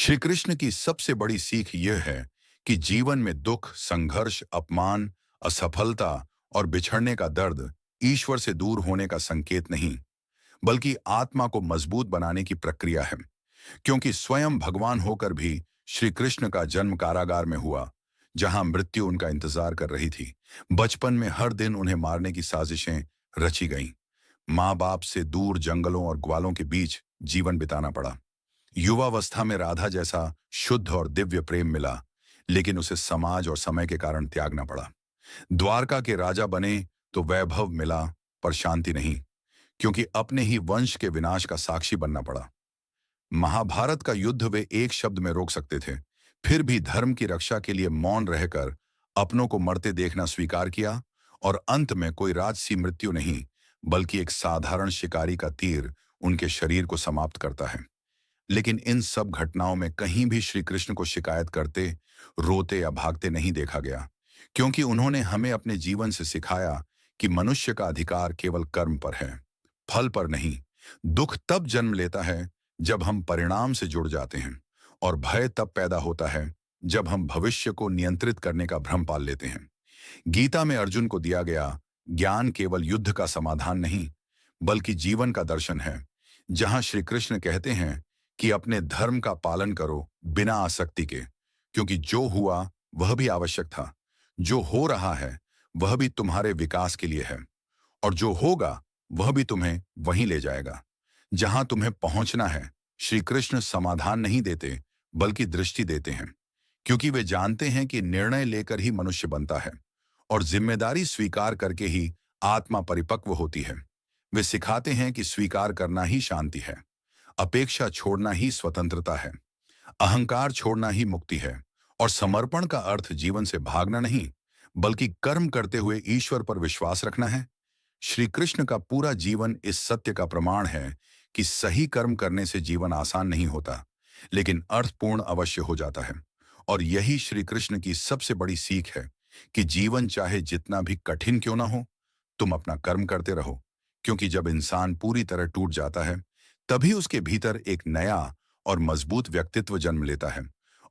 श्री कृष्ण की सबसे बड़ी सीख यह है कि जीवन में दुख, संघर्ष, अपमान, असफलता और बिछड़ने का दर्द ईश्वर से दूर होने का संकेत नहीं, बल्कि आत्मा को मजबूत बनाने की प्रक्रिया है। क्योंकि स्वयं भगवान होकर भी श्री कृष्ण का जन्म कारागार में हुआ, जहां मृत्यु उनका इंतजार कर रही थी। बचपन में हर दिन उन्हें मारने की साजिशें रची गईं। माँ बाप से दूर जंगलों और ग्वालों के बीच जीवन बिताना पड़ा। युवावस्था में राधा जैसा शुद्ध और दिव्य प्रेम मिला, लेकिन उसे समाज और समय के कारण त्यागना पड़ा। द्वारका के राजा बने तो वैभव मिला, पर शांति नहीं, क्योंकि अपने ही वंश के विनाश का साक्षी बनना पड़ा। महाभारत का युद्ध वे एक शब्द में रोक सकते थे, फिर भी धर्म की रक्षा के लिए मौन रहकर अपनों को मरते देखना स्वीकार किया, और अंत में कोई राजसी मृत्यु नहीं, बल्कि एक साधारण शिकारी का तीर उनके शरीर को समाप्त करता है। लेकिन इन सब घटनाओं में कहीं भी श्री कृष्ण को शिकायत करते, रोते या भागते नहीं देखा गया, क्योंकि उन्होंने हमें अपने जीवन से सिखाया कि मनुष्य का अधिकार केवल कर्म पर है, फल पर नहीं। दुख तब जन्म लेता है जब हम परिणाम से जुड़ जाते हैं, और भय तब पैदा होता है जब हम भविष्य को नियंत्रित करने का भ्रम पाल लेते हैं। गीता में अर्जुन को दिया गया ज्ञान केवल युद्ध का समाधान नहीं, बल्कि जीवन का दर्शन है, जहां श्री कृष्ण कहते हैं कि अपने धर्म का पालन करो बिना आसक्ति के, क्योंकि जो हुआ वह भी आवश्यक था, जो हो रहा है वह भी तुम्हारे विकास के लिए है, और जो होगा वह भी तुम्हें वहीं ले जाएगा जहां तुम्हें पहुंचना है। श्री कृष्ण समाधान नहीं देते, बल्कि दृष्टि देते हैं, क्योंकि वे जानते हैं कि निर्णय लेकर ही मनुष्य बनता है, और जिम्मेदारी स्वीकार करके ही आत्मा परिपक्व होती है। वे सिखाते हैं कि स्वीकार करना ही शांति है, अपेक्षा छोड़ना ही स्वतंत्रता है, अहंकार छोड़ना ही मुक्ति है, और समर्पण का अर्थ जीवन से भागना नहीं, बल्कि कर्म करते हुए ईश्वर पर विश्वास रखना है। श्री कृष्ण का पूरा जीवन इस सत्य का प्रमाण है कि सही कर्म करने से जीवन आसान नहीं होता, लेकिन अर्थपूर्ण अवश्य हो जाता है। और यही श्री कृष्ण की सबसे बड़ी सीख है कि जीवन चाहे जितना भी कठिन क्यों ना हो, तुम अपना कर्म करते रहो, क्योंकि जब इंसान पूरी तरह टूट जाता है, तभी उसके भीतर एक नया और मजबूत व्यक्तित्व जन्म लेता है।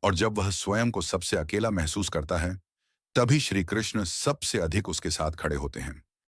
और जब वह स्वयं को सबसे अकेला महसूस करता है, तभी श्री कृष्ण सबसे अधिक उसके साथ खड़े होते हैं।